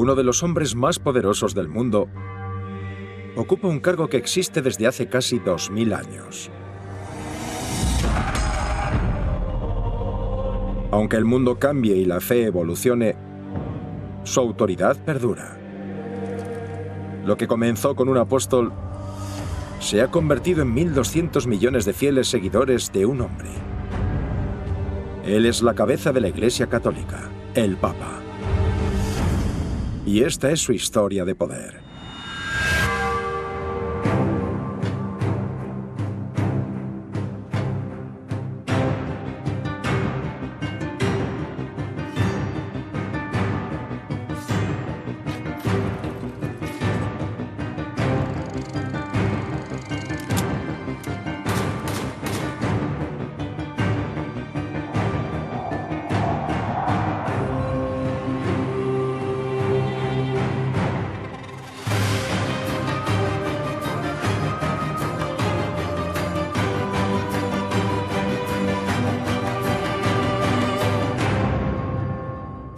uno de los hombres más poderosos del mundo, ocupa un cargo que existe desde hace casi 2000 años. Aunque el mundo cambie y la fe evolucione, su autoridad perdura. Lo que comenzó con un apóstol se ha convertido en 1.200 millones de fieles seguidores de un hombre. Él es la cabeza de la Iglesia Católica, el Papa. Y esta es su historia de poder.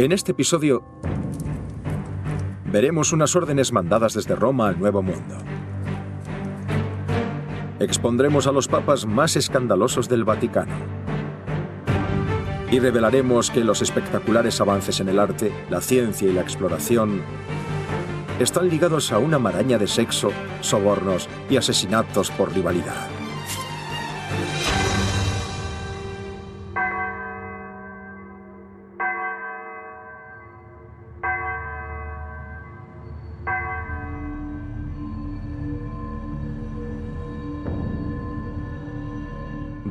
En este episodio veremos unas órdenes mandadas desde Roma al Nuevo Mundo. Expondremos a los papas más escandalosos del Vaticano. Y revelaremos que los espectaculares avances en el arte, la ciencia y la exploración están ligados a una maraña de sexo, sobornos y asesinatos por rivalidad.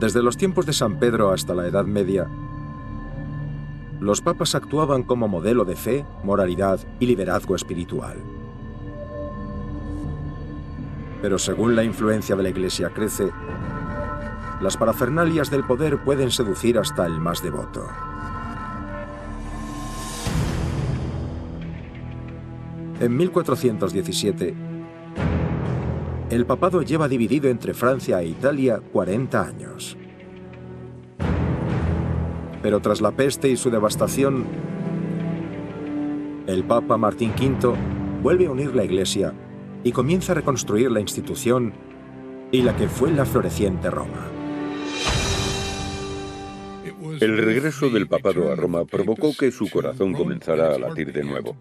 Desde los tiempos de San Pedro hasta la Edad Media, los papas actuaban como modelo de fe, moralidad y liderazgo espiritual. Pero según la influencia de la Iglesia crece, las parafernalias del poder pueden seducir hasta el más devoto. En 1417, el papado lleva dividido entre Francia e Italia 40 años. Pero tras la peste y su devastación, el Papa Martín V vuelve a unir la Iglesia y comienza a reconstruir la institución y la que fue la floreciente Roma. El regreso del papado a Roma provocó que su corazón comenzara a latir de nuevo.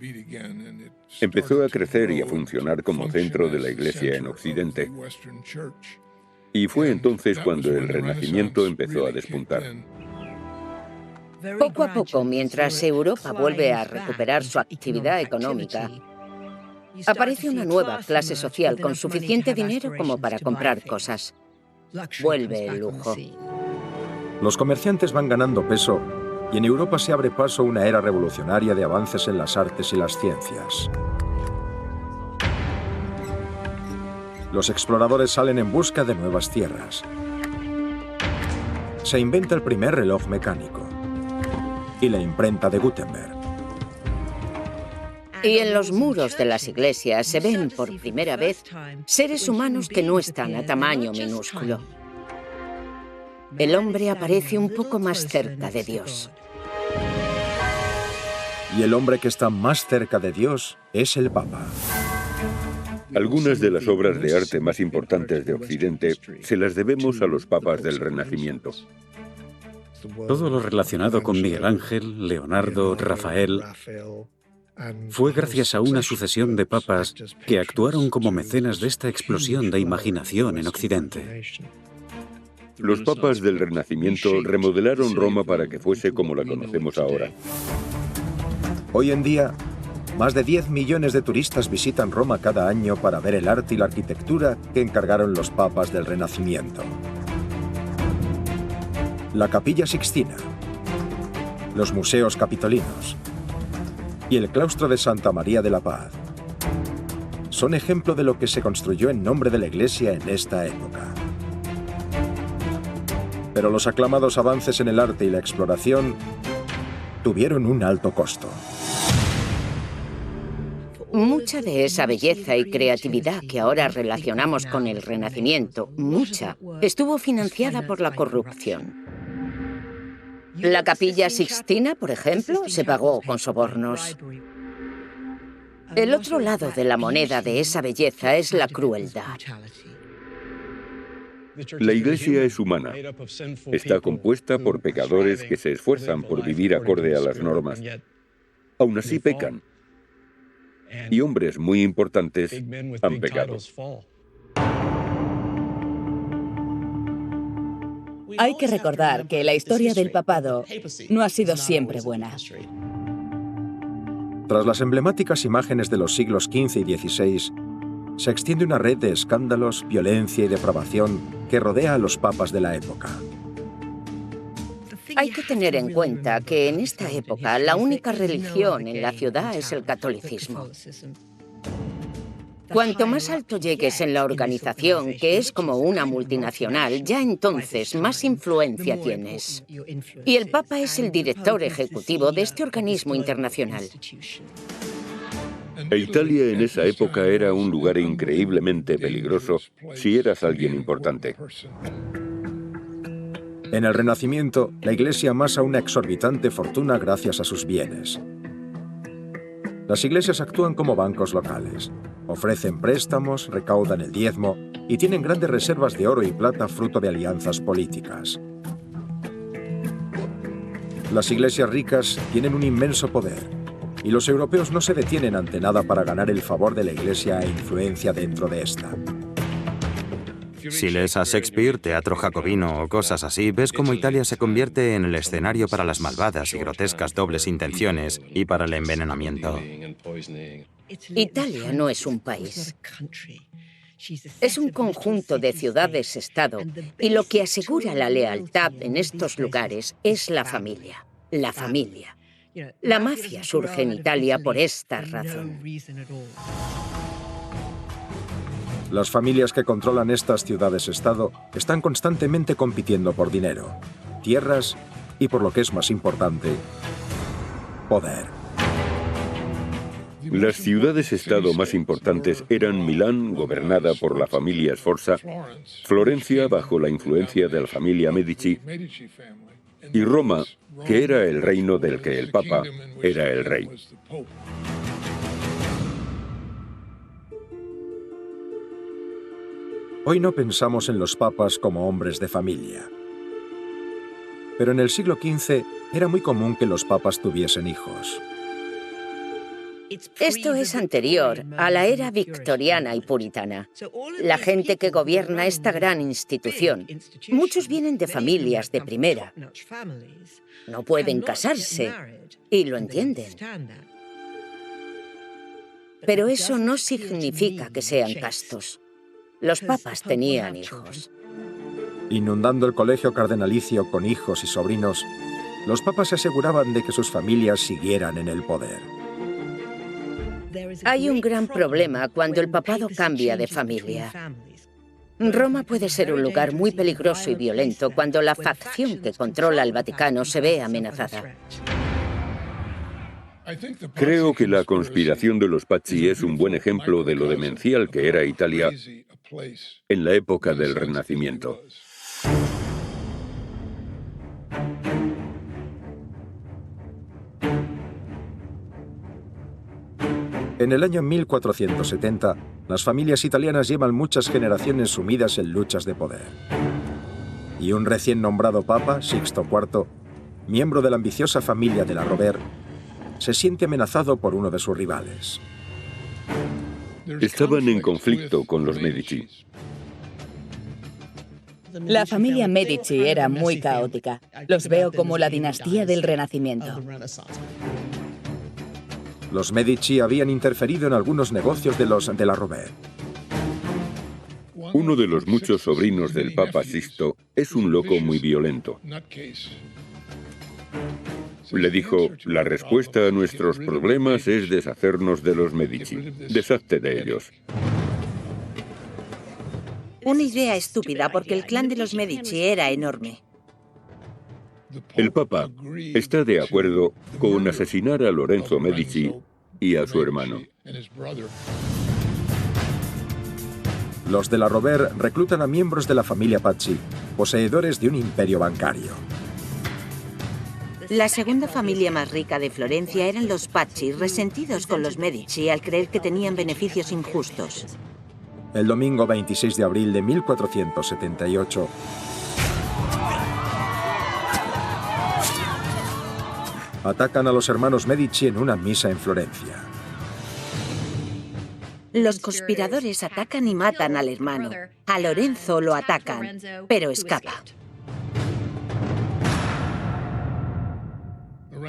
Empezó a crecer y a funcionar como centro de la Iglesia en Occidente. Y fue entonces cuando el Renacimiento empezó a despuntar. Poco a poco, mientras Europa vuelve a recuperar su actividad económica, aparece una nueva clase social con suficiente dinero como para comprar cosas. Vuelve el lujo. Los comerciantes van ganando peso y en Europa se abre paso una era revolucionaria de avances en las artes y las ciencias. Los exploradores salen en busca de nuevas tierras. Se inventa el primer reloj mecánico y la imprenta de Gutenberg. Y en los muros de las iglesias se ven por primera vez seres humanos que no están a tamaño minúsculo. El hombre aparece un poco más cerca de Dios. Y el hombre que está más cerca de Dios es el Papa. Algunas de las obras de arte más importantes de Occidente se las debemos a los papas del Renacimiento. Todo lo relacionado con Miguel Ángel, Leonardo, Rafael, fue gracias a una sucesión de papas que actuaron como mecenas de esta explosión de imaginación en Occidente. Los papas del Renacimiento remodelaron Roma para que fuese como la conocemos ahora. Hoy en día, más de 10 millones de turistas visitan Roma cada año para ver el arte y la arquitectura que encargaron los papas del Renacimiento. La Capilla Sixtina, los museos capitolinos y el claustro de Santa María de la Paz son ejemplo de lo que se construyó en nombre de la Iglesia en esta época. Pero los aclamados avances en el arte y la exploración tuvieron un alto costo. Mucha de esa belleza y creatividad que ahora relacionamos con el Renacimiento, mucha, estuvo financiada por la corrupción. La Capilla Sixtina, por ejemplo, se pagó con sobornos. El otro lado de la moneda de esa belleza es la crueldad. La Iglesia es humana. Está compuesta por pecadores que se esfuerzan por vivir acorde a las normas. Aún así pecan. Y hombres muy importantes han pecado. Hay que recordar que la historia del papado no ha sido siempre buena. Tras las emblemáticas imágenes de los siglos XV y XVI, se extiende una red de escándalos, violencia y depravación que rodea a los papas de la época. Hay que tener en cuenta que en esta época la única religión en la ciudad es el catolicismo. Cuanto más alto llegues en la organización, que es como una multinacional, ya entonces más influencia tienes. Y el Papa es el director ejecutivo de este organismo internacional. E Italia en esa época era un lugar increíblemente peligroso si eras alguien importante. En el Renacimiento, la Iglesia amasa una exorbitante fortuna gracias a sus bienes. Las iglesias actúan como bancos locales. Ofrecen préstamos, recaudan el diezmo y tienen grandes reservas de oro y plata fruto de alianzas políticas. Las iglesias ricas tienen un inmenso poder y los europeos no se detienen ante nada para ganar el favor de la Iglesia e influencia dentro de esta. Si lees a Shakespeare, teatro jacobino o cosas así, ves cómo Italia se convierte en el escenario para las malvadas y grotescas dobles intenciones y para el envenenamiento. Italia no es un país. Es un conjunto de ciudades-estado y lo que asegura la lealtad en estos lugares es la familia. La familia. La mafia surge en Italia por esta razón. Las familias que controlan estas ciudades-estado están constantemente compitiendo por dinero, tierras y, por lo que es más importante, poder. Las ciudades-estado más importantes eran Milán, gobernada por la familia Sforza, Florencia, bajo la influencia de la familia Medici, y Roma, que era el reino del que el Papa era el rey. Hoy no pensamos en los papas como hombres de familia. Pero en el siglo XV era muy común que los papas tuviesen hijos. Esto es anterior a la era victoriana y puritana. La gente que gobierna esta gran institución, muchos vienen de familias de primera. No pueden casarse y lo entienden. Pero eso no significa que sean castos. Los papas tenían hijos. Inundando el colegio cardenalicio con hijos y sobrinos, los papas se aseguraban de que sus familias siguieran en el poder. Hay un gran problema cuando el papado cambia de familia. Roma puede ser un lugar muy peligroso y violento cuando la facción que controla el Vaticano se ve amenazada. Creo que la conspiración de los Pazzi es un buen ejemplo de lo demencial que era Italia en la época del Renacimiento. En el año 1470, las familias italianas llevan muchas generaciones sumidas en luchas de poder. Y un recién nombrado papa, Sixto IV, miembro de la ambiciosa familia de la Rovere, se siente amenazado por uno de sus rivales. Estaban en conflicto con los Medici. La familia Medici era muy caótica. Los veo como la dinastía del Renacimiento. Los Medici habían interferido en algunos negocios de los de la Rovere. Uno de los muchos sobrinos del Papa Sixto es un loco muy violento. Le dijo, la respuesta a nuestros problemas es deshacernos de los Medici. Deshazte de ellos. Una idea estúpida porque el clan de los Medici era enorme. El Papa está de acuerdo con asesinar a Lorenzo Medici y a su hermano. Los de la Rovere reclutan a miembros de la familia Pazzi, poseedores de un imperio bancario. La segunda familia más rica de Florencia eran los Pacci, resentidos con los Medici al creer que tenían beneficios injustos. El domingo 26 de abril de 1478, atacan a los hermanos Medici en una misa en Florencia. Los conspiradores atacan y matan al hermano. A Lorenzo lo atacan, pero escapa.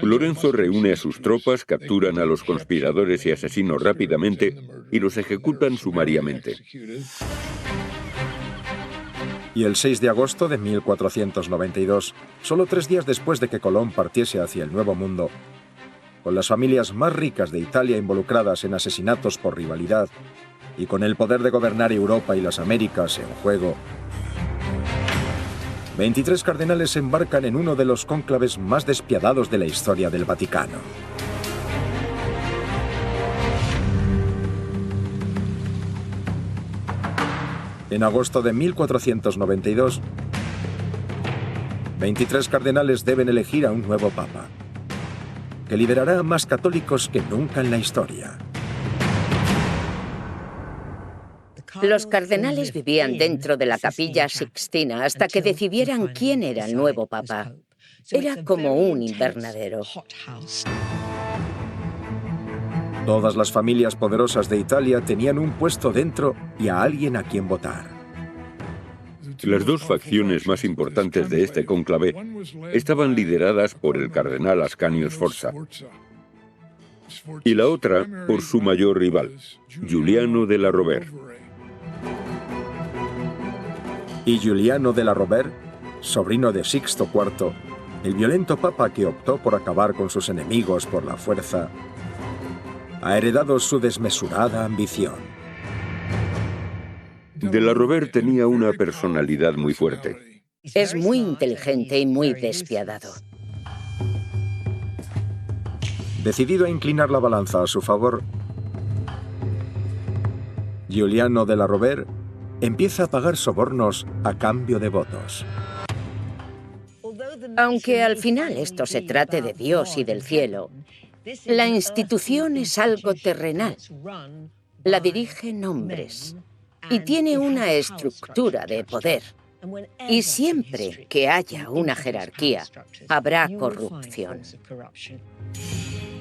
Lorenzo reúne a sus tropas, capturan a los conspiradores y asesinos rápidamente y los ejecutan sumariamente. Y el 6 de agosto de 1492, solo 3 días después de que Colón partiese hacia el Nuevo Mundo, con las familias más ricas de Italia involucradas en asesinatos por rivalidad y con el poder de gobernar Europa y las Américas en juego, 23 cardenales se embarcan en uno de los cónclaves más despiadados de la historia del Vaticano. En agosto de 1492, 23 cardenales deben elegir a un nuevo papa, que liderará a más católicos que nunca en la historia. Los cardenales vivían dentro de la Capilla Sixtina hasta que decidieran quién era el nuevo papa. Era como un invernadero. Todas las familias poderosas de Italia tenían un puesto dentro y a alguien a quien votar. Las dos facciones más importantes de este cónclave estaban lideradas por el cardenal Ascanio Sforza y la otra por su mayor rival, Giuliano della Rovere. Y Giuliano della Rovere, sobrino de Sixto IV, el violento papa que optó por acabar con sus enemigos por la fuerza, ha heredado su desmesurada ambición. Della Rovere tenía una personalidad muy fuerte. Es muy inteligente y muy despiadado. Decidido a inclinar la balanza a su favor, Giuliano della Rovere empieza a pagar sobornos a cambio de votos. Aunque al final esto se trate de Dios y del cielo, la institución es algo terrenal. La dirigen hombres y tiene una estructura de poder. Y siempre que haya una jerarquía, habrá corrupción.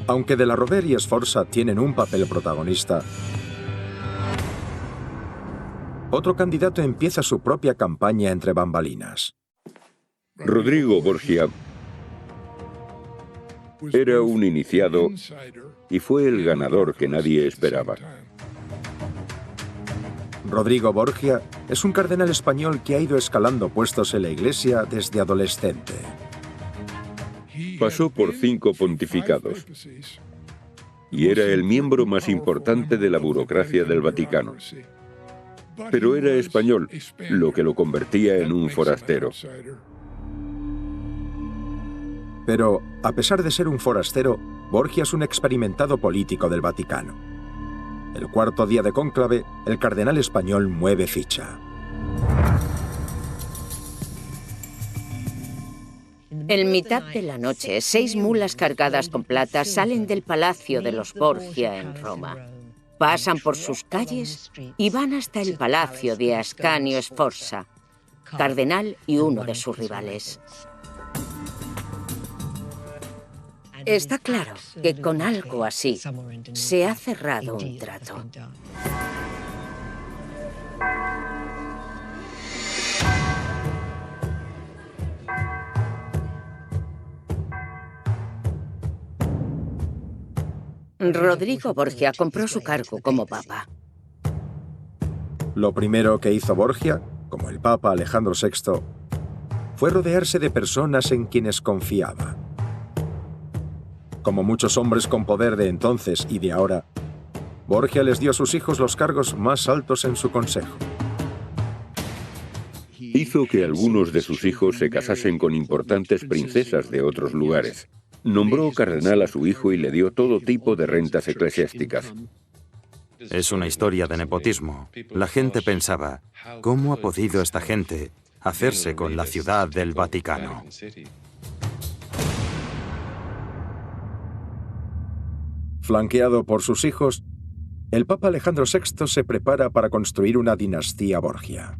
Aunque della Rovere y Sforza tienen un papel protagonista, otro candidato empieza su propia campaña entre bambalinas. Rodrigo Borgia era un iniciado y fue el ganador que nadie esperaba. Rodrigo Borgia es un cardenal español que ha ido escalando puestos en la Iglesia desde adolescente. Pasó por 5 pontificados y era el miembro más importante de la burocracia del Vaticano. Pero era español, lo que lo convertía en un forastero. Pero, a pesar de ser un forastero, Borgia es un experimentado político del Vaticano. El cuarto día de cónclave, el cardenal español mueve ficha. En mitad de la noche, 6 mulas cargadas con plata salen del palacio de los Borgia en Roma. Pasan por sus calles y van hasta el palacio de Ascanio Sforza, cardenal y uno de sus rivales. Está claro que con algo así se ha cerrado un trato. Rodrigo Borgia compró su cargo como papa. Lo primero que hizo Borgia, como el papa Alejandro VI, fue rodearse de personas en quienes confiaba. Como muchos hombres con poder de entonces y de ahora, Borgia les dio a sus hijos los cargos más altos en su consejo. Hizo que algunos de sus hijos se casasen con importantes princesas de otros lugares. Nombró cardenal a su hijo y le dio todo tipo de rentas eclesiásticas. Es una historia de nepotismo. La gente pensaba, ¿cómo ha podido esta gente hacerse con la ciudad del Vaticano? Flanqueado por sus hijos, el Papa Alejandro VI se prepara para construir una dinastía Borgia.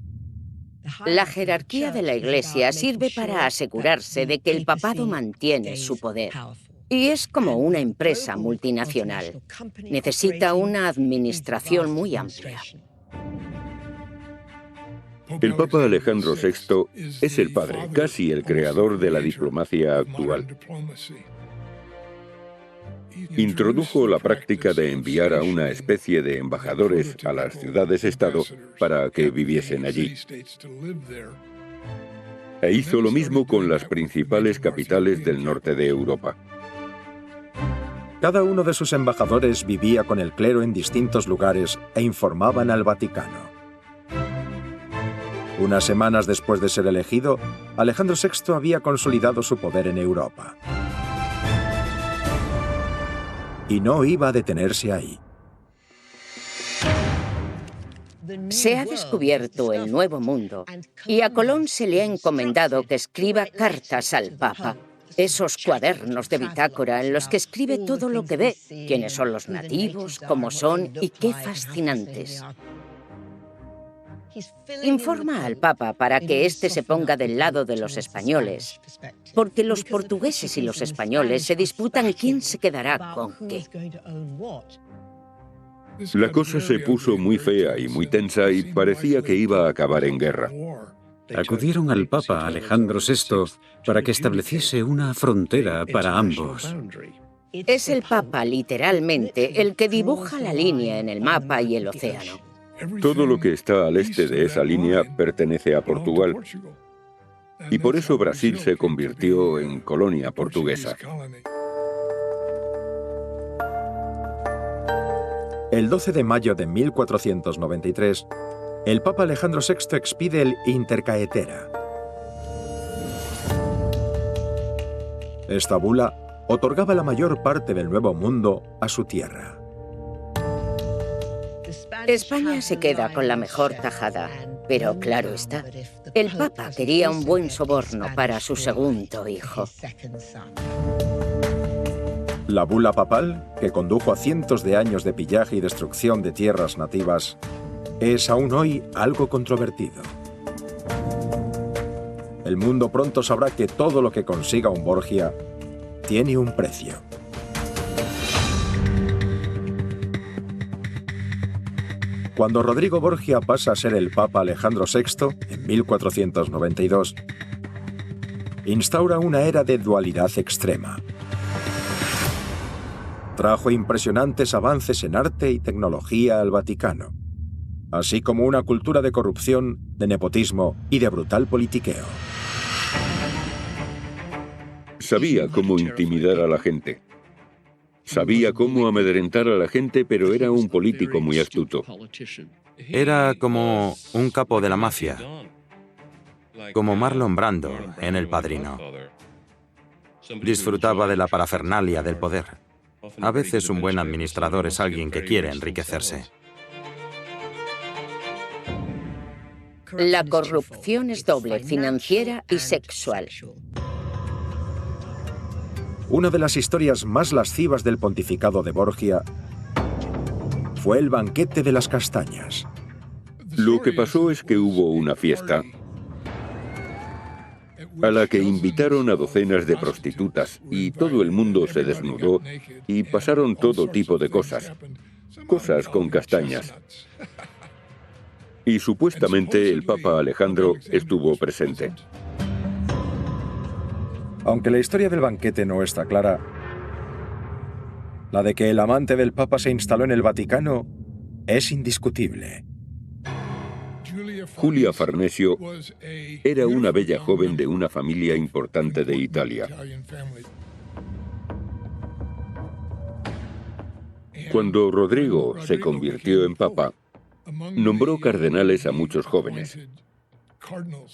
La jerarquía de la Iglesia sirve para asegurarse de que el papado mantiene su poder. Y es como una empresa multinacional. Necesita una administración muy amplia. El Papa Alejandro VI es el padre, casi el creador de la diplomacia actual. Introdujo la práctica de enviar a una especie de embajadores a las ciudades-estado para que viviesen allí. E hizo lo mismo con las principales capitales del norte de Europa. Cada uno de sus embajadores vivía con el clero en distintos lugares e informaban al Vaticano. Unas semanas después de ser elegido, Alejandro VI había consolidado su poder en Europa. Y no iba a detenerse ahí. Se ha descubierto el Nuevo Mundo y a Colón se le ha encomendado que escriba cartas al Papa. Esos cuadernos de bitácora en los que escribe todo lo que ve, quiénes son los nativos, cómo son y qué fascinantes. Informa al Papa para que éste se ponga del lado de los españoles, porque los portugueses y los españoles se disputan quién se quedará con qué. La cosa se puso muy fea y muy tensa y parecía que iba a acabar en guerra. Acudieron al Papa Alejandro VI para que estableciese una frontera para ambos. Es el Papa, literalmente, el que dibuja la línea en el mapa y el océano. Todo lo que está al este de esa línea pertenece a Portugal. Y por eso Brasil se convirtió en colonia portuguesa. El 12 de mayo de 1493, el Papa Alejandro VI expide el Intercaetera. Esta bula otorgaba la mayor parte del Nuevo Mundo a su tierra. España se queda con la mejor tajada, pero claro está, el Papa quería un buen soborno para su segundo hijo. La bula papal, que condujo a cientos de años de pillaje y destrucción de tierras nativas, es aún hoy algo controvertido. El mundo pronto sabrá que todo lo que consiga un Borgia tiene un precio. Cuando Rodrigo Borgia pasa a ser el Papa Alejandro VI, en 1492, instaura una era de dualidad extrema. Trajo impresionantes avances en arte y tecnología al Vaticano, así como una cultura de corrupción, de nepotismo y de brutal politiqueo. Sabía cómo intimidar a la gente. Sabía cómo amedrentar a la gente, pero era un político muy astuto. Era como un capo de la mafia, como Marlon Brando en El Padrino. Disfrutaba de la parafernalia del poder. A veces un buen administrador es alguien que quiere enriquecerse. La corrupción es doble, financiera y sexual. Una de las historias más lascivas del pontificado de Borgia fue el banquete de las castañas. Lo que pasó es que hubo una fiesta a la que invitaron a docenas de prostitutas y todo el mundo se desnudó y pasaron todo tipo de cosas. Cosas con castañas. Y supuestamente el Papa Alejandro estuvo presente. Aunque la historia del banquete no está clara, la de que el amante del Papa se instaló en el Vaticano es indiscutible. Julia Farnesio era una bella joven de una familia importante de Italia. Cuando Rodrigo se convirtió en papa, nombró cardenales a muchos jóvenes.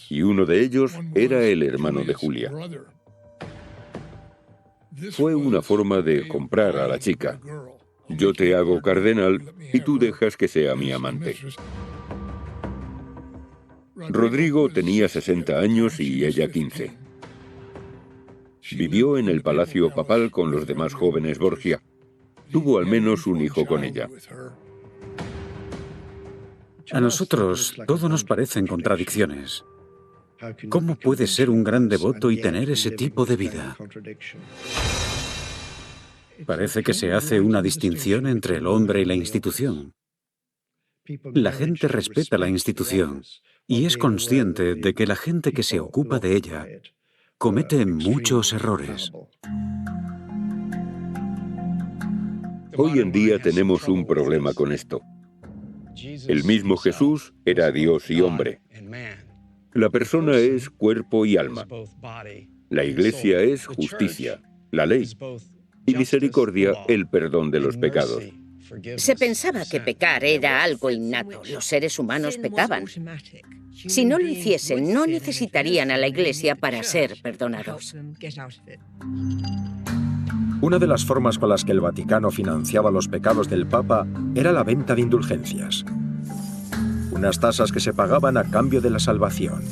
Y uno de ellos era el hermano de Julia. Fue una forma de comprar a la chica. Yo te hago cardenal y tú dejas que sea mi amante. Rodrigo tenía 60 años y ella 15. Vivió en el palacio papal con los demás jóvenes Borgia Tuvo al menos un hijo con ella. A nosotros todo nos parecen contradicciones. ¿Cómo puede ser un gran devoto y tener ese tipo de vida? Parece que se hace una distinción entre el hombre y la institución. La gente respeta la institución y es consciente de que la gente que se ocupa de ella comete muchos errores. Hoy en día tenemos un problema con esto. El mismo Jesús era Dios y hombre. La persona es cuerpo y alma. La Iglesia es justicia, la ley, y misericordia, el perdón de los pecados. Se pensaba que pecar era algo innato. Los seres humanos pecaban. Si no lo hiciesen, no necesitarían a la Iglesia para ser perdonados. Una de las formas con las que el Vaticano financiaba los pecados del Papa era la venta de indulgencias. Unas tasas que se pagaban a cambio de la salvación.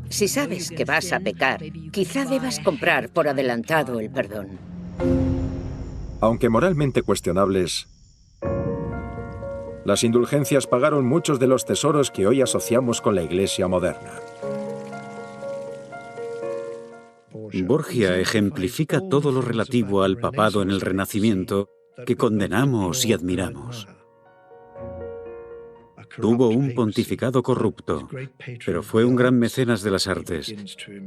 Si sabes que vas a pecar, quizá debas comprar por adelantado el perdón. Aunque moralmente cuestionables, las indulgencias pagaron muchos de los tesoros que hoy asociamos con la Iglesia moderna. Borgia ejemplifica todo lo relativo al papado en el Renacimiento que condenamos y admiramos. Tuvo un pontificado corrupto, pero fue un gran mecenas de las artes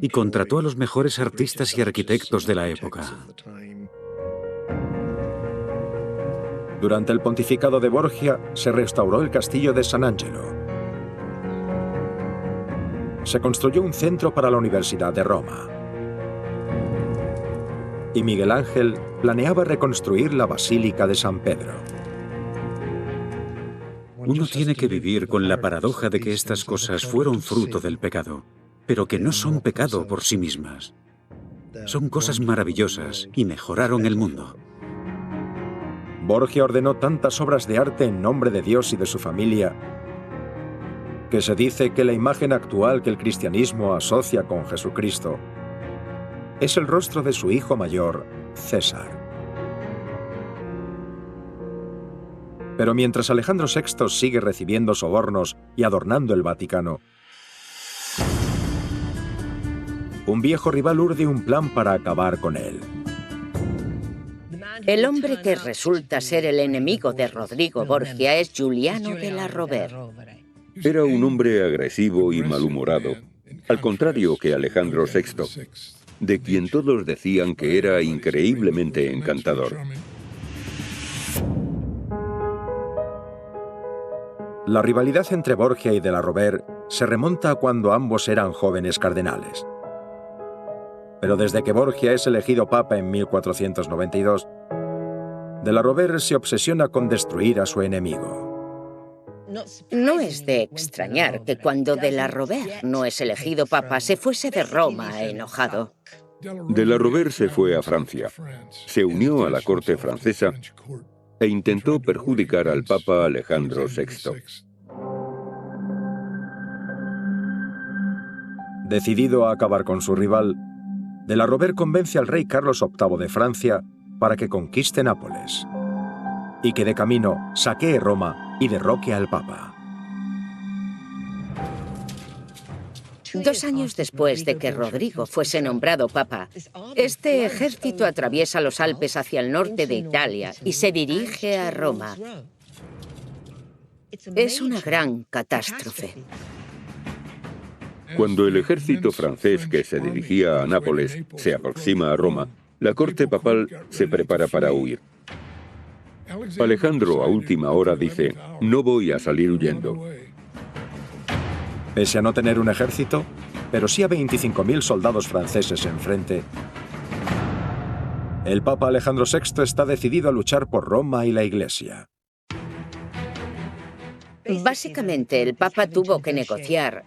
y contrató a los mejores artistas y arquitectos de la época. Durante el pontificado de Borgia se restauró el castillo de San Angelo. Se construyó un centro para la Universidad de Roma. Y Miguel Ángel planeaba reconstruir la Basílica de San Pedro. Uno tiene que vivir con la paradoja de que estas cosas fueron fruto del pecado, pero que no son pecado por sí mismas. Son cosas maravillosas y mejoraron el mundo. Borgia ordenó tantas obras de arte en nombre de Dios y de su familia que se dice que la imagen actual que el cristianismo asocia con Jesucristo es el rostro de su hijo mayor, César. Pero mientras Alejandro VI sigue recibiendo sobornos y adornando el Vaticano, un viejo rival urde un plan para acabar con él. El hombre que resulta ser el enemigo de Rodrigo Borgia es Giuliano della Rovere. Era un hombre agresivo y malhumorado, al contrario que Alejandro VI, de quien todos decían que era increíblemente encantador. La rivalidad entre Borgia y della Rovere se remonta a cuando ambos eran jóvenes cardenales. Pero desde que Borgia es elegido papa en 1492, della Rovere se obsesiona con destruir a su enemigo. No es de extrañar que cuando della Rovere no es elegido papa se fuese de Roma enojado. Della Rovere se fue a Francia, se unió a la corte francesa e intentó perjudicar al papa Alejandro VI. Decidido a acabar con su rival, della Rovere convence al rey Carlos VIII de Francia para que conquiste Nápoles y que de camino saquee Roma y derroque al papa. 2 años después de que Rodrigo fuese nombrado papa, este ejército atraviesa los Alpes hacia el norte de Italia y se dirige a Roma. Es una gran catástrofe. Cuando el ejército francés que se dirigía a Nápoles se aproxima a Roma, la corte papal se prepara para huir. Alejandro a última hora dice: "No voy a salir huyendo". Pese a no tener un ejército, pero sí a 25.000 soldados franceses enfrente, el Papa Alejandro VI está decidido a luchar por Roma y la Iglesia. Básicamente, el Papa tuvo que negociar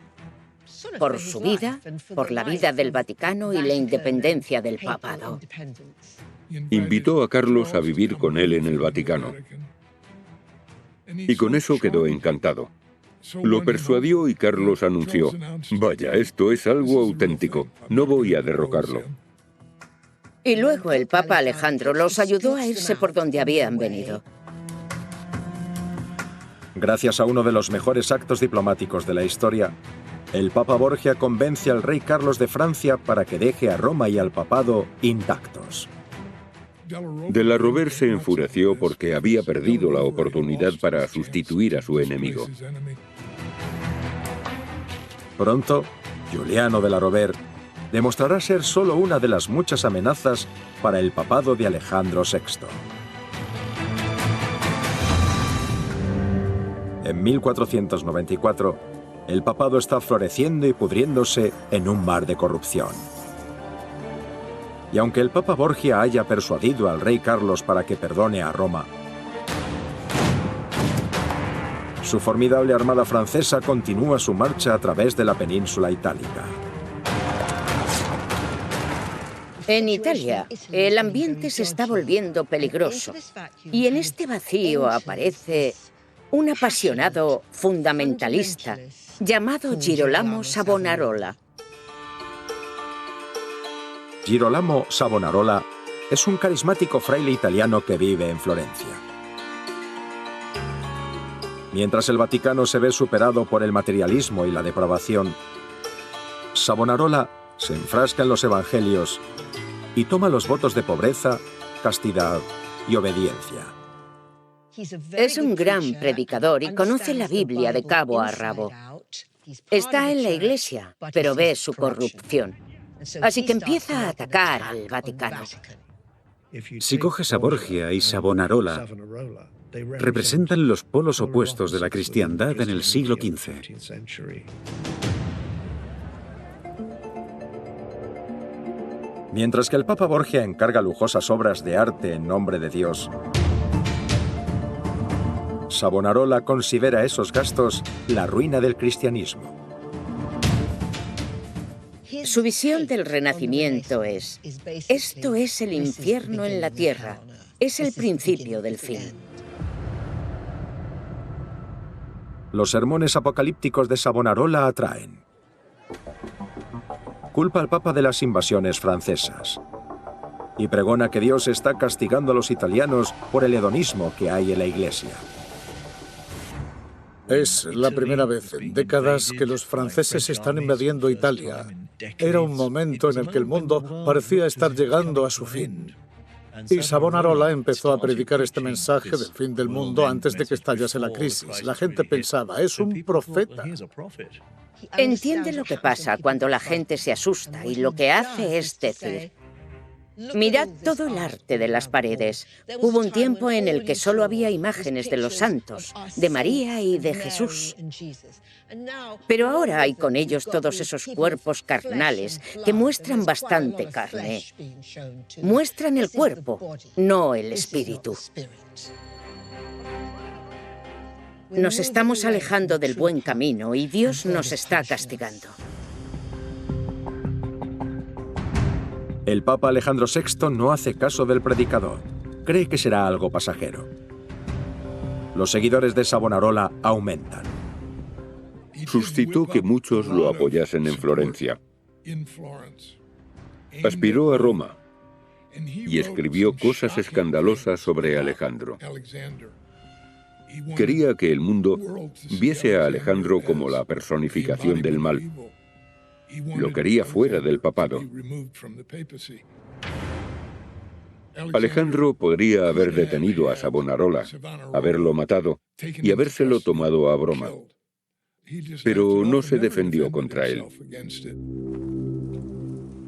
por su vida, por la vida del Vaticano y la independencia del papado. Invitó a Carlos a vivir con él en el Vaticano. Y con eso quedó encantado. Lo persuadió y Carlos anunció: "Vaya, esto es algo auténtico, no voy a derrocarlo". Y luego el Papa Alejandro los ayudó a irse por donde habían venido. Gracias a uno de los mejores actos diplomáticos de la historia, el Papa Borgia convence al rey Carlos de Francia para que deje a Roma y al papado intactos. De la Rovere se enfureció porque había perdido la oportunidad para sustituir a su enemigo. Pronto, Giuliano de la Rovere demostrará ser solo una de las muchas amenazas para el papado de Alejandro VI. En 1494, el papado está floreciendo y pudriéndose en un mar de corrupción. Y aunque el Papa Borgia haya persuadido al rey Carlos para que perdone a Roma, su formidable armada francesa continúa su marcha a través de la península itálica. En Italia, el ambiente se está volviendo peligroso. Y en este vacío aparece un apasionado fundamentalista llamado Girolamo Savonarola. Girolamo Savonarola es un carismático fraile italiano que vive en Florencia. Mientras el Vaticano se ve superado por el materialismo y la depravación, Savonarola se enfrasca en los evangelios y toma los votos de pobreza, castidad y obediencia. Es un gran predicador y conoce la Biblia de cabo a rabo. Está en la Iglesia, pero ve su corrupción. Así que empieza a atacar al Vaticano. Si coges a Borgia y Savonarola, representan los polos opuestos de la cristiandad en el siglo XV. Mientras que el Papa Borgia encarga lujosas obras de arte en nombre de Dios, Savonarola considera esos gastos la ruina del cristianismo. Su visión del Renacimiento es: esto es el infierno en la tierra, es el principio del fin. Los sermones apocalípticos de Savonarola atraen. Culpa al Papa de las invasiones francesas y pregona que Dios está castigando a los italianos por el hedonismo que hay en la Iglesia. Es la primera vez en décadas que los franceses están invadiendo Italia. Era un momento en el que el mundo parecía estar llegando a su fin. Y Savonarola empezó a predicar este mensaje del fin del mundo antes de que estallase la crisis. La gente pensaba, es un profeta. Entiende lo que pasa cuando la gente se asusta y lo que hace es decir: mirad todo el arte de las paredes. Hubo un tiempo en el que solo había imágenes de los santos, de María y de Jesús. Pero ahora hay con ellos todos esos cuerpos carnales que muestran bastante carne. Muestran el cuerpo, no el espíritu. Nos estamos alejando del buen camino y Dios nos está castigando. El Papa Alejandro VI no hace caso del predicador. Cree que será algo pasajero. Los seguidores de Savonarola aumentan. Suscitó que muchos lo apoyasen en Florencia. Aspiró a Roma y escribió cosas escandalosas sobre Alejandro. Quería que el mundo viese a Alejandro como la personificación del mal. Lo quería fuera del papado. Alejandro podría haber detenido a Savonarola, haberlo matado y habérselo tomado a broma. Pero no se defendió contra él.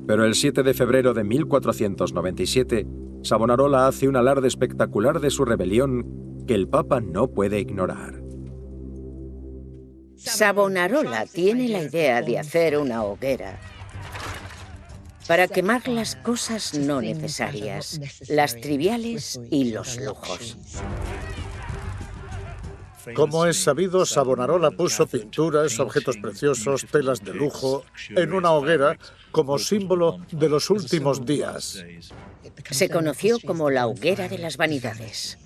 Pero el 7 de febrero de 1497, Savonarola hace un alarde espectacular de su rebelión que el Papa no puede ignorar. Savonarola tiene la idea de hacer una hoguera para quemar las cosas no necesarias, las triviales y los lujos. Como es sabido, Savonarola puso pinturas, objetos preciosos, telas de lujo en una hoguera como símbolo de los últimos días. Se conoció como la hoguera de las vanidades.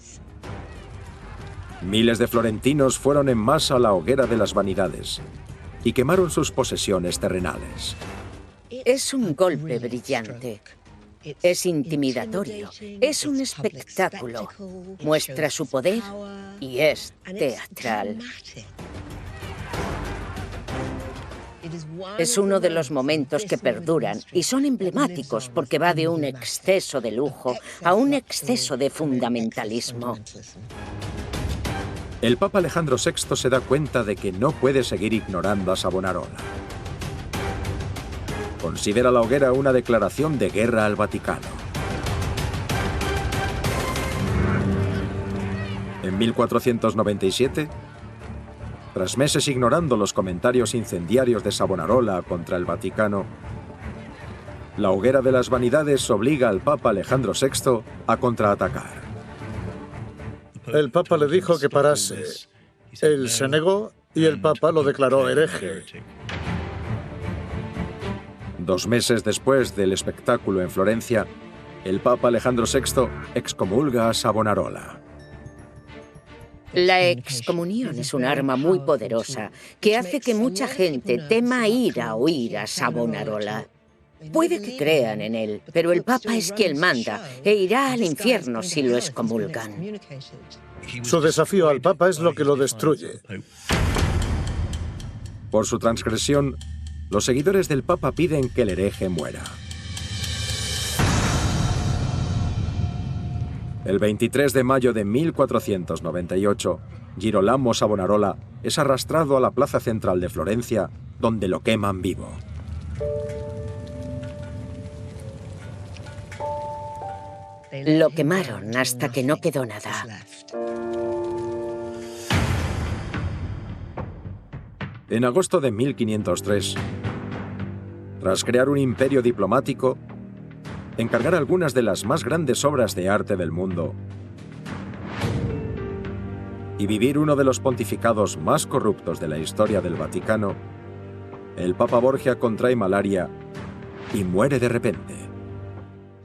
Miles de florentinos fueron en masa a la hoguera de las vanidades y quemaron sus posesiones terrenales. Es un golpe brillante. Es intimidatorio, es un espectáculo, muestra su poder y es teatral. Es uno de los momentos que perduran y son emblemáticos porque va de un exceso de lujo a un exceso de fundamentalismo. El Papa Alejandro VI se da cuenta de que no puede seguir ignorando a Savonarola. Considera la hoguera una declaración de guerra al Vaticano. En 1497, tras meses ignorando los comentarios incendiarios de Savonarola contra el Vaticano, la hoguera de las vanidades obliga al Papa Alejandro VI a contraatacar. El Papa le dijo que parase. Él se negó y el Papa lo declaró hereje. 2 meses después del espectáculo en Florencia, el Papa Alejandro VI excomulga a Savonarola. La excomunión es un arma muy poderosa que hace que mucha gente tema ir a oír a Savonarola. Puede que crean en él, pero el Papa es quien manda e irá al infierno si lo excomulgan. Su desafío al Papa es lo que lo destruye. Por su transgresión, los seguidores del Papa piden que el hereje muera. El 23 de mayo de 1498, Girolamo Savonarola es arrastrado a la plaza central de Florencia, donde lo queman vivo. Lo quemaron hasta que no quedó nada. En agosto de 1503, tras crear un imperio diplomático, encargar algunas de las más grandes obras de arte del mundo y vivir uno de los pontificados más corruptos de la historia del Vaticano, el Papa Borgia contrae malaria y muere de repente.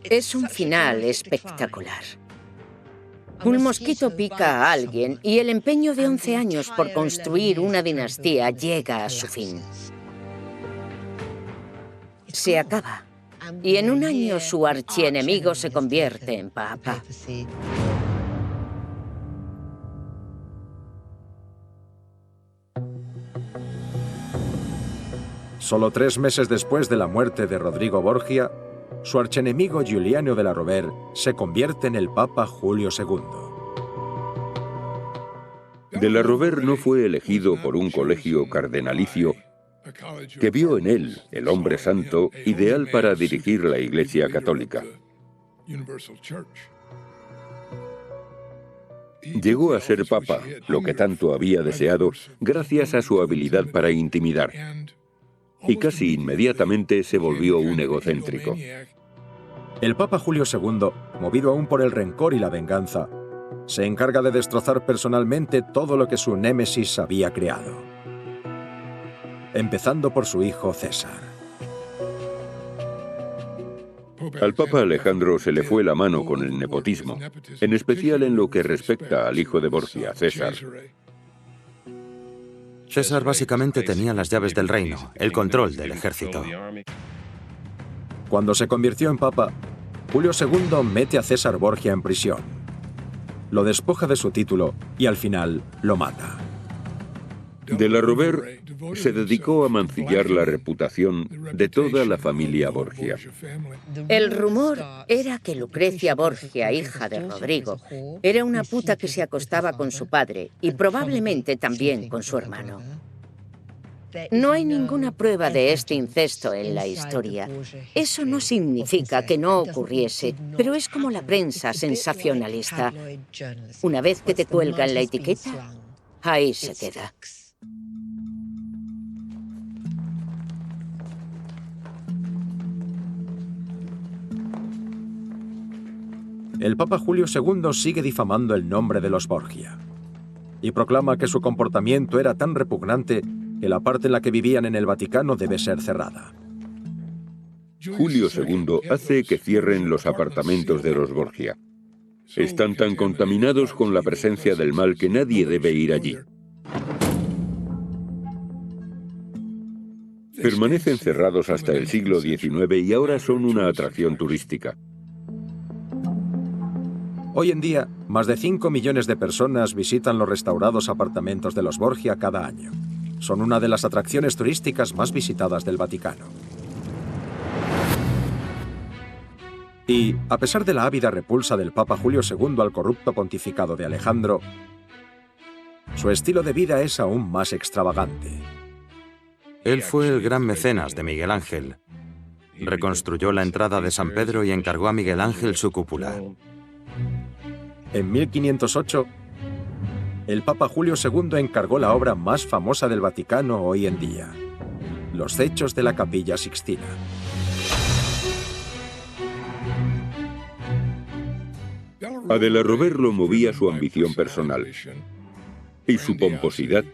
Es un final espectacular. Un mosquito pica a alguien y el empeño de 11 años por construir una dinastía llega a su fin. Se acaba. Y en un año su archienemigo se convierte en papa. Solo 3 meses después de la muerte de Rodrigo Borgia, su archienemigo Giuliano de la Rovere se convierte en el Papa Julio II. De la Rovere no fue elegido por un colegio cardenalicio que vio en él el hombre santo ideal para dirigir la Iglesia Católica. Llegó a ser papa, lo que tanto había deseado, gracias a su habilidad para intimidar. Y casi inmediatamente se volvió un egocéntrico. El Papa Julio II, movido aún por el rencor y la venganza, se encarga de destrozar personalmente todo lo que su némesis había creado, empezando por su hijo César. Al Papa Alejandro se le fue la mano con el nepotismo, en especial en lo que respecta al hijo de Borgia, César. César básicamente tenía las llaves del reino, el control del ejército. Cuando se convirtió en papa, Julio II mete a César Borgia en prisión, lo despoja de su título y al final lo mata. De la Rovere se dedicó a mancillar la reputación de toda la familia Borgia. El rumor era que Lucrecia Borgia, hija de Rodrigo, era una puta que se acostaba con su padre y probablemente también con su hermano. No hay ninguna prueba de este incesto en la historia. Eso no significa que no ocurriese, pero es como la prensa sensacionalista. Una vez que te cuelgan la etiqueta, ahí se queda. El Papa Julio II sigue difamando el nombre de los Borgia y proclama que su comportamiento era tan repugnante que la parte en la que vivían en el Vaticano debe ser cerrada. Julio II hace que cierren los apartamentos de los Borgia. Están tan contaminados con la presencia del mal que nadie debe ir allí. Permanecen cerrados hasta el siglo XIX y ahora son una atracción turística. Hoy en día, más de 5 millones de personas visitan los restaurados apartamentos de los Borgia cada año. Son una de las atracciones turísticas más visitadas del Vaticano. Y, a pesar de la ávida repulsa del Papa Julio II al corrupto pontificado de Alejandro, su estilo de vida es aún más extravagante. Él fue el gran mecenas de Miguel Ángel. Reconstruyó la entrada de San Pedro y encargó a Miguel Ángel su cúpula. En 1508, el Papa Julio II encargó la obra más famosa del Vaticano hoy en día, los techos de la Capilla Sixtina. A de la Rovere lo movía su ambición personal y su pomposidad.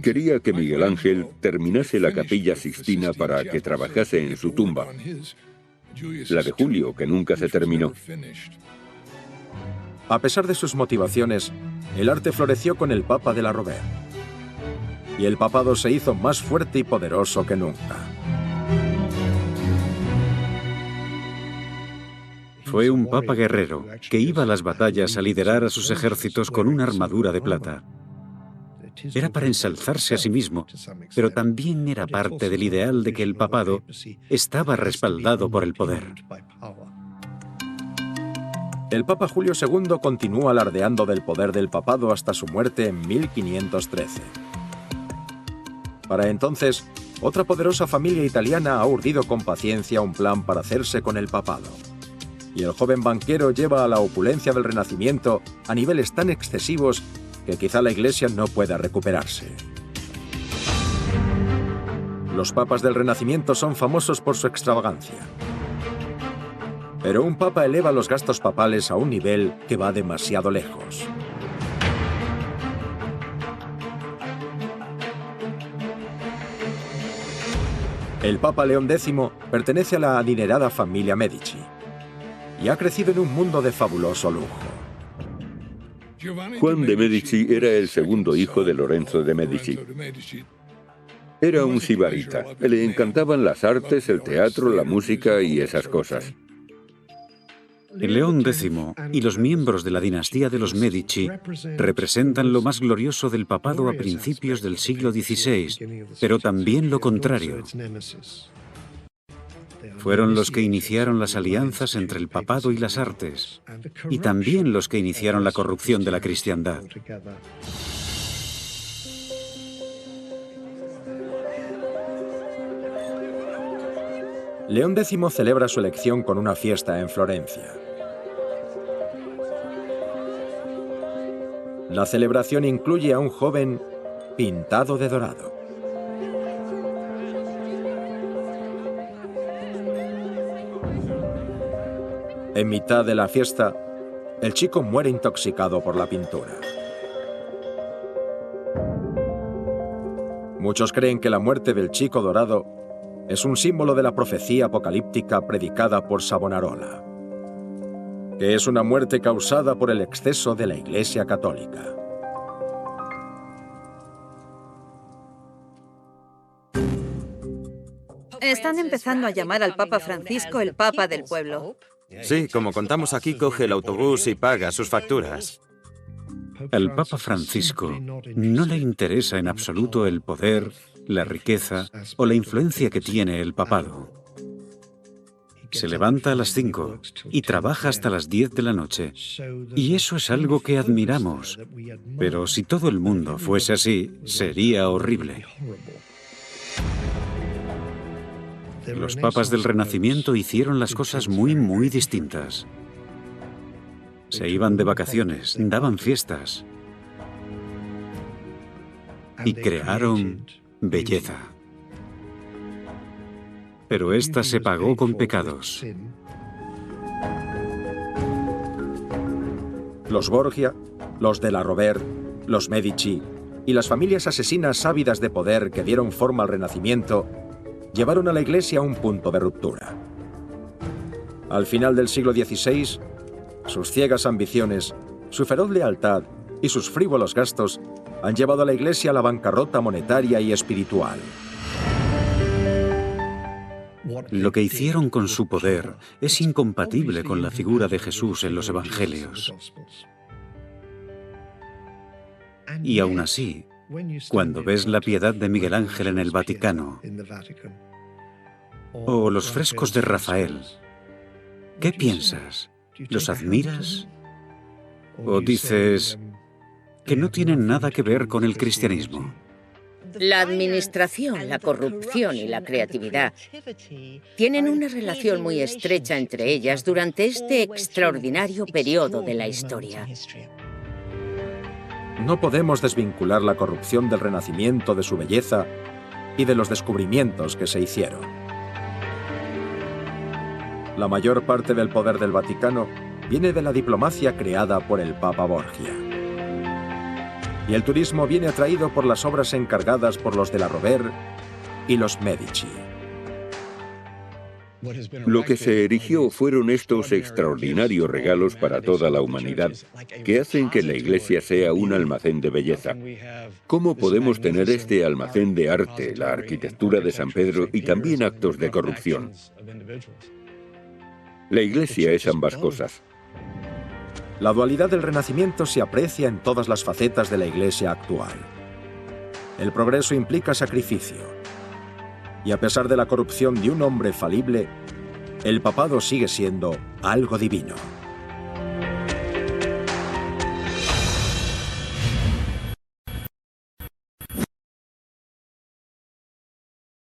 Quería que Miguel Ángel terminase la Capilla Sixtina para que trabajase en su tumba, la de Julio, que nunca se terminó. A pesar de sus motivaciones, el arte floreció con el Papa de la Rovere, y el papado se hizo más fuerte y poderoso que nunca. Fue un papa guerrero que iba a las batallas a liderar a sus ejércitos con una armadura de plata. Era para ensalzarse a sí mismo, pero también era parte del ideal de que el papado estaba respaldado por el poder. El Papa Julio II continuó alardeando del poder del papado hasta su muerte en 1513. Para entonces, otra poderosa familia italiana ha urdido con paciencia un plan para hacerse con el papado. Y el joven banquero lleva a la opulencia del Renacimiento a niveles tan excesivos que quizá la Iglesia no pueda recuperarse. Los papas del Renacimiento son famosos por su extravagancia. Pero un papa eleva los gastos papales a un nivel que va demasiado lejos. El Papa León X pertenece a la adinerada familia Medici y ha crecido en un mundo de fabuloso lujo. Juan de Medici era el segundo hijo de Lorenzo de Medici. Era un sibarita. Le encantaban las artes, el teatro, la música y esas cosas. El León X y los miembros de la dinastía de los Medici representan lo más glorioso del papado a principios del siglo XVI, pero también lo contrario. Fueron los que iniciaron las alianzas entre el papado y las artes, y también los que iniciaron la corrupción de la cristiandad. León X celebra su elección con una fiesta en Florencia. La celebración incluye a un joven pintado de dorado. En mitad de la fiesta, el chico muere intoxicado por la pintura. Muchos creen que la muerte del chico dorado es un símbolo de la profecía apocalíptica predicada por Savonarola, que es una muerte causada por el exceso de la Iglesia Católica. Están empezando a llamar al Papa Francisco el Papa del Pueblo. Sí, como contamos aquí, coge el autobús y paga sus facturas. Al Papa Francisco no le interesa en absoluto el poder, la riqueza o la influencia que tiene el papado. Se levanta a las 5 y trabaja hasta las 10 de la noche. Y eso es algo que admiramos. Pero si todo el mundo fuese así, sería horrible. Los papas del Renacimiento hicieron las cosas muy distintas. Se iban de vacaciones, daban fiestas y crearon belleza. Pero esta se pagó con pecados. Los Borgia, los de la Rovere, los Medici y las familias asesinas ávidas de poder que dieron forma al Renacimiento llevaron a la Iglesia a un punto de ruptura. Al final del siglo XVI, sus ciegas ambiciones, su feroz lealtad y sus frívolos gastos han llevado a la Iglesia a la bancarrota monetaria y espiritual. Lo que hicieron con su poder es incompatible con la figura de Jesús en los Evangelios. Y aún así, cuando ves la piedad de Miguel Ángel en el Vaticano o los frescos de Rafael, ¿qué piensas? ¿Los admiras? ¿O dices que no tienen nada que ver con el cristianismo? La administración, la corrupción y la creatividad tienen una relación muy estrecha entre ellas durante este extraordinario periodo de la historia. No podemos desvincular la corrupción del Renacimiento de su belleza y de los descubrimientos que se hicieron. La mayor parte del poder del Vaticano viene de la diplomacia creada por el Papa Borgia. Y el turismo viene atraído por las obras encargadas por los de la Rovere y los Medici. Lo que se erigió fueron estos extraordinarios regalos para toda la humanidad, que hacen que la Iglesia sea un almacén de belleza. ¿Cómo podemos tener este almacén de arte, la arquitectura de San Pedro y también actos de corrupción? La Iglesia es ambas cosas. La dualidad del Renacimiento se aprecia en todas las facetas de la Iglesia actual. El progreso implica sacrificio. Y a pesar de la corrupción de un hombre falible, el papado sigue siendo algo divino.